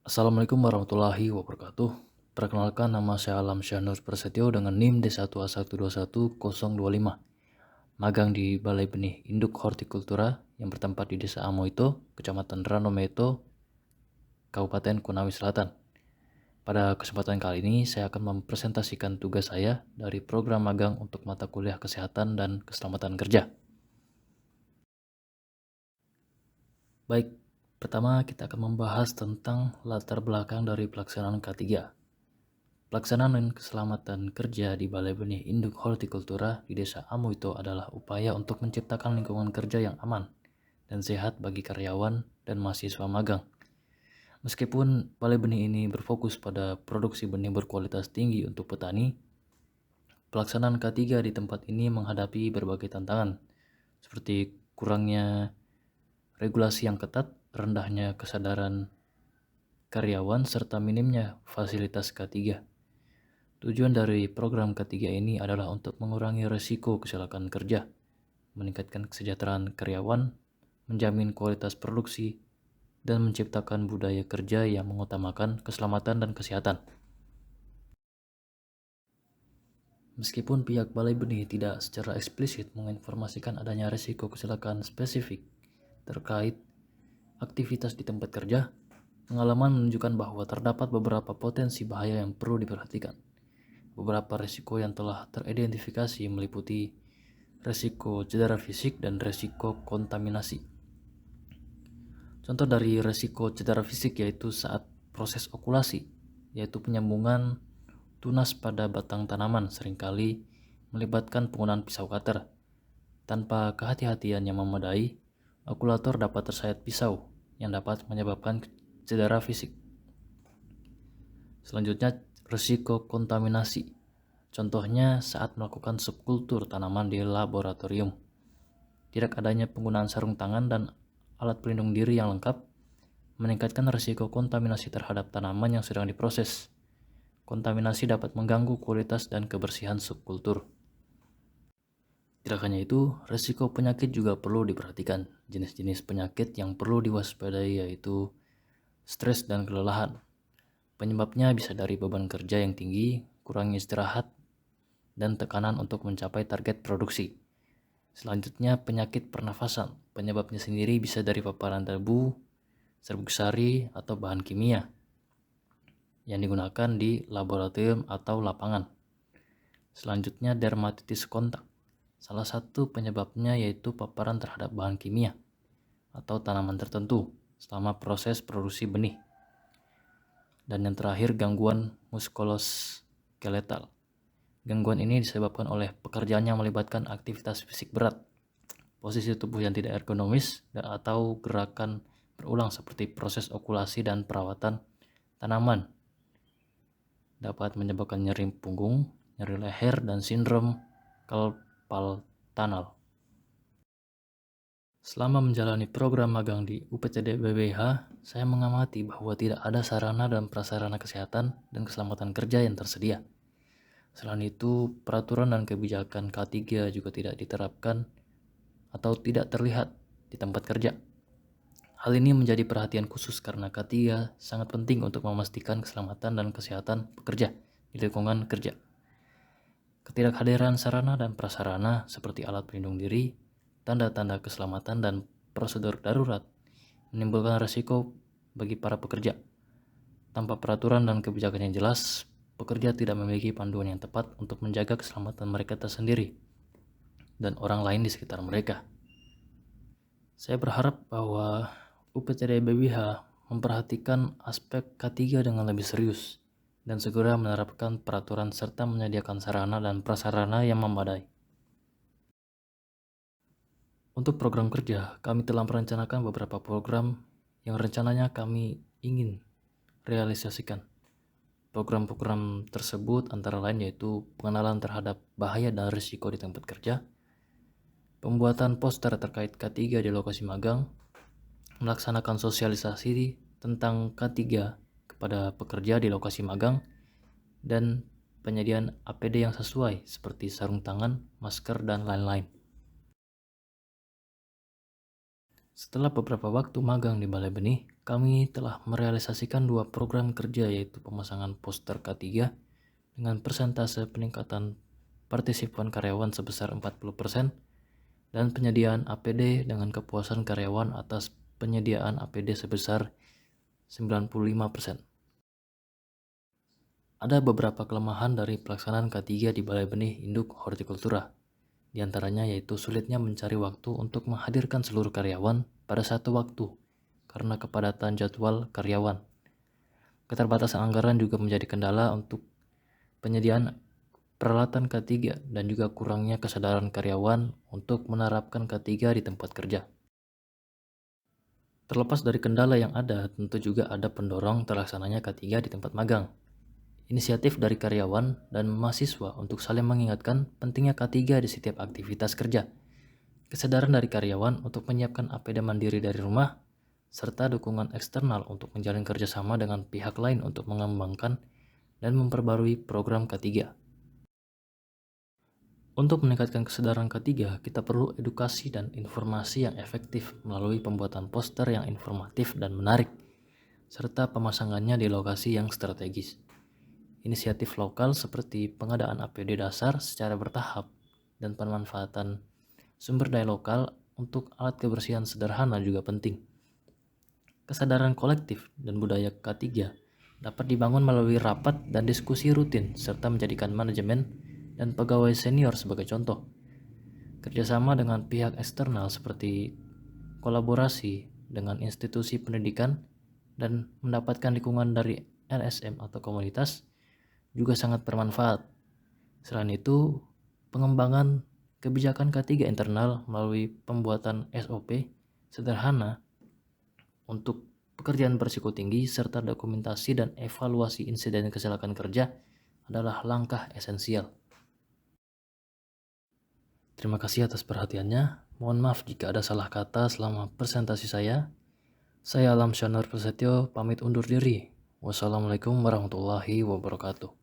Assalamualaikum warahmatullahi wabarakatuh. Perkenalkan, nama saya Alam Syahnur Prasetyo dengan NIM D1A121025. Magang di Balai Benih Induk Hortikultura yang bertempat di Desa Amoito, Kecamatan Ranometo, Kabupaten Konawe Selatan. Pada kesempatan kali ini saya akan mempresentasikan tugas saya dari program magang untuk mata kuliah kesehatan dan keselamatan kerja. Baik, pertama kita akan membahas tentang latar belakang dari pelaksanaan K3. Pelaksanaan dan keselamatan kerja di Balai Benih Induk Hortikultura di Desa Amoito adalah upaya untuk menciptakan lingkungan kerja yang aman dan sehat bagi karyawan dan mahasiswa magang. Meskipun Balai Benih ini berfokus pada produksi benih berkualitas tinggi untuk petani, pelaksanaan K3 di tempat ini menghadapi berbagai tantangan, seperti kurangnya regulasi yang ketat, rendahnya kesadaran karyawan, serta minimnya fasilitas K3. Tujuan dari program K3 ini adalah untuk mengurangi risiko kecelakaan kerja, meningkatkan kesejahteraan karyawan, menjamin kualitas produksi, dan menciptakan budaya kerja yang mengutamakan keselamatan dan kesehatan. Meskipun pihak Balai Benih tidak secara eksplisit menginformasikan adanya risiko kecelakaan spesifik terkait aktivitas di tempat kerja, pengalaman menunjukkan bahwa terdapat beberapa potensi bahaya yang perlu diperhatikan. Beberapa risiko yang telah teridentifikasi meliputi risiko cedera fisik dan risiko kontaminasi. Contoh dari risiko cedera fisik yaitu saat proses okulasi, yaitu penyambungan tunas pada batang tanaman seringkali melibatkan penggunaan pisau cutter. Tanpa kehati-hatian yang memadai, okulator dapat tersayat pisau yang dapat menyebabkan cedera fisik. Selanjutnya, risiko kontaminasi. Contohnya saat melakukan subkultur tanaman di laboratorium. Tidak adanya penggunaan sarung tangan dan alat pelindung diri yang lengkap meningkatkan risiko kontaminasi terhadap tanaman yang sedang diproses. Kontaminasi dapat mengganggu kualitas dan kebersihan subkultur. Tidak hanya itu, risiko penyakit juga perlu diperhatikan. Jenis-jenis penyakit yang perlu diwaspadai yaitu stres dan kelelahan. Penyebabnya bisa dari beban kerja yang tinggi, kurangnya istirahat, dan tekanan untuk mencapai target produksi. Selanjutnya, penyakit pernafasan. Penyebabnya sendiri bisa dari paparan debu, serbuk sari, atau bahan kimia yang digunakan di laboratorium atau lapangan. Selanjutnya, dermatitis kontak. Salah satu penyebabnya yaitu paparan terhadap bahan kimia atau tanaman tertentu selama proses produksi benih. Dan yang terakhir, gangguan muskuloskeletal. Gangguan ini disebabkan oleh pekerjaan yang melibatkan aktivitas fisik berat, posisi tubuh yang tidak ergonomis, atau gerakan berulang seperti proses okulasi dan perawatan tanaman. Dapat menyebabkan nyeri punggung, nyeri leher, dan sindrom carpal tunnel. Selama menjalani program magang di UPTD BBH, saya mengamati bahwa tidak ada sarana dan prasarana kesehatan dan keselamatan kerja yang tersedia. Selain itu, peraturan dan kebijakan K3 juga tidak diterapkan atau tidak terlihat di tempat kerja. Hal ini menjadi perhatian khusus karena K3 sangat penting untuk memastikan keselamatan dan kesehatan pekerja di lingkungan kerja. Ketidakhadiran sarana dan prasarana seperti alat pelindung diri, tanda-tanda keselamatan, dan prosedur darurat menimbulkan risiko bagi para pekerja. Tanpa peraturan dan kebijakan yang jelas, pekerja tidak memiliki panduan yang tepat untuk menjaga keselamatan mereka tersendiri dan orang lain di sekitar mereka. Saya berharap bahwa UPTD BBH memperhatikan aspek K3 dengan lebih serius dan segera menerapkan peraturan serta menyediakan sarana dan prasarana yang memadai. Untuk program kerja, kami telah merencanakan beberapa program yang rencananya kami ingin realisasikan. Program-program tersebut antara lain yaitu pengenalan terhadap bahaya dan risiko di tempat kerja, pembuatan poster terkait K3 di lokasi magang, melaksanakan sosialisasi tentang K3 kepada pekerja di lokasi magang, dan penyediaan APD yang sesuai seperti sarung tangan, masker, dan lain-lain. Setelah beberapa waktu magang di Balai Benih, kami telah merealisasikan 2 program kerja, yaitu pemasangan poster K3 dengan persentase peningkatan partisipan karyawan sebesar 40% dan penyediaan APD dengan kepuasan karyawan atas penyediaan APD sebesar 95%. Ada beberapa kelemahan dari pelaksanaan K3 di Balai Benih Induk Hortikultura. Di antaranya yaitu sulitnya mencari waktu untuk menghadirkan seluruh karyawan pada satu waktu karena kepadatan jadwal karyawan. Keterbatasan anggaran juga menjadi kendala untuk penyediaan peralatan K3 dan juga kurangnya kesadaran karyawan untuk menerapkan K3 di tempat kerja. Terlepas dari kendala yang ada, tentu juga ada pendorong terlaksananya K3 di tempat magang. Inisiatif dari karyawan dan mahasiswa untuk saling mengingatkan pentingnya K3 di setiap aktivitas kerja. Kesadaran dari karyawan untuk menyiapkan APD mandiri dari rumah, serta dukungan eksternal untuk menjalin kerjasama dengan pihak lain untuk mengembangkan dan memperbarui program K3. Untuk meningkatkan kesadaran K3, kita perlu edukasi dan informasi yang efektif melalui pembuatan poster yang informatif dan menarik, serta pemasangannya di lokasi yang strategis. Inisiatif lokal seperti pengadaan APD dasar secara bertahap dan pemanfaatan sumber daya lokal untuk alat kebersihan sederhana juga penting. Kesadaran kolektif dan budaya K3 dapat dibangun melalui rapat dan diskusi rutin serta menjadikan manajemen dan pegawai senior sebagai contoh. Kerjasama dengan pihak eksternal seperti kolaborasi dengan institusi pendidikan dan mendapatkan dukungan dari LSM atau komunitas juga sangat bermanfaat. Selain itu, pengembangan kebijakan K3 internal melalui pembuatan SOP sederhana untuk pekerjaan berisiko tinggi serta dokumentasi dan evaluasi insiden kecelakaan kerja adalah langkah esensial. Terima kasih atas perhatiannya. Mohon maaf jika ada salah kata selama presentasi saya. Saya Alam Syanar Prasetyo pamit undur diri. Wassalamualaikum warahmatullahi wabarakatuh.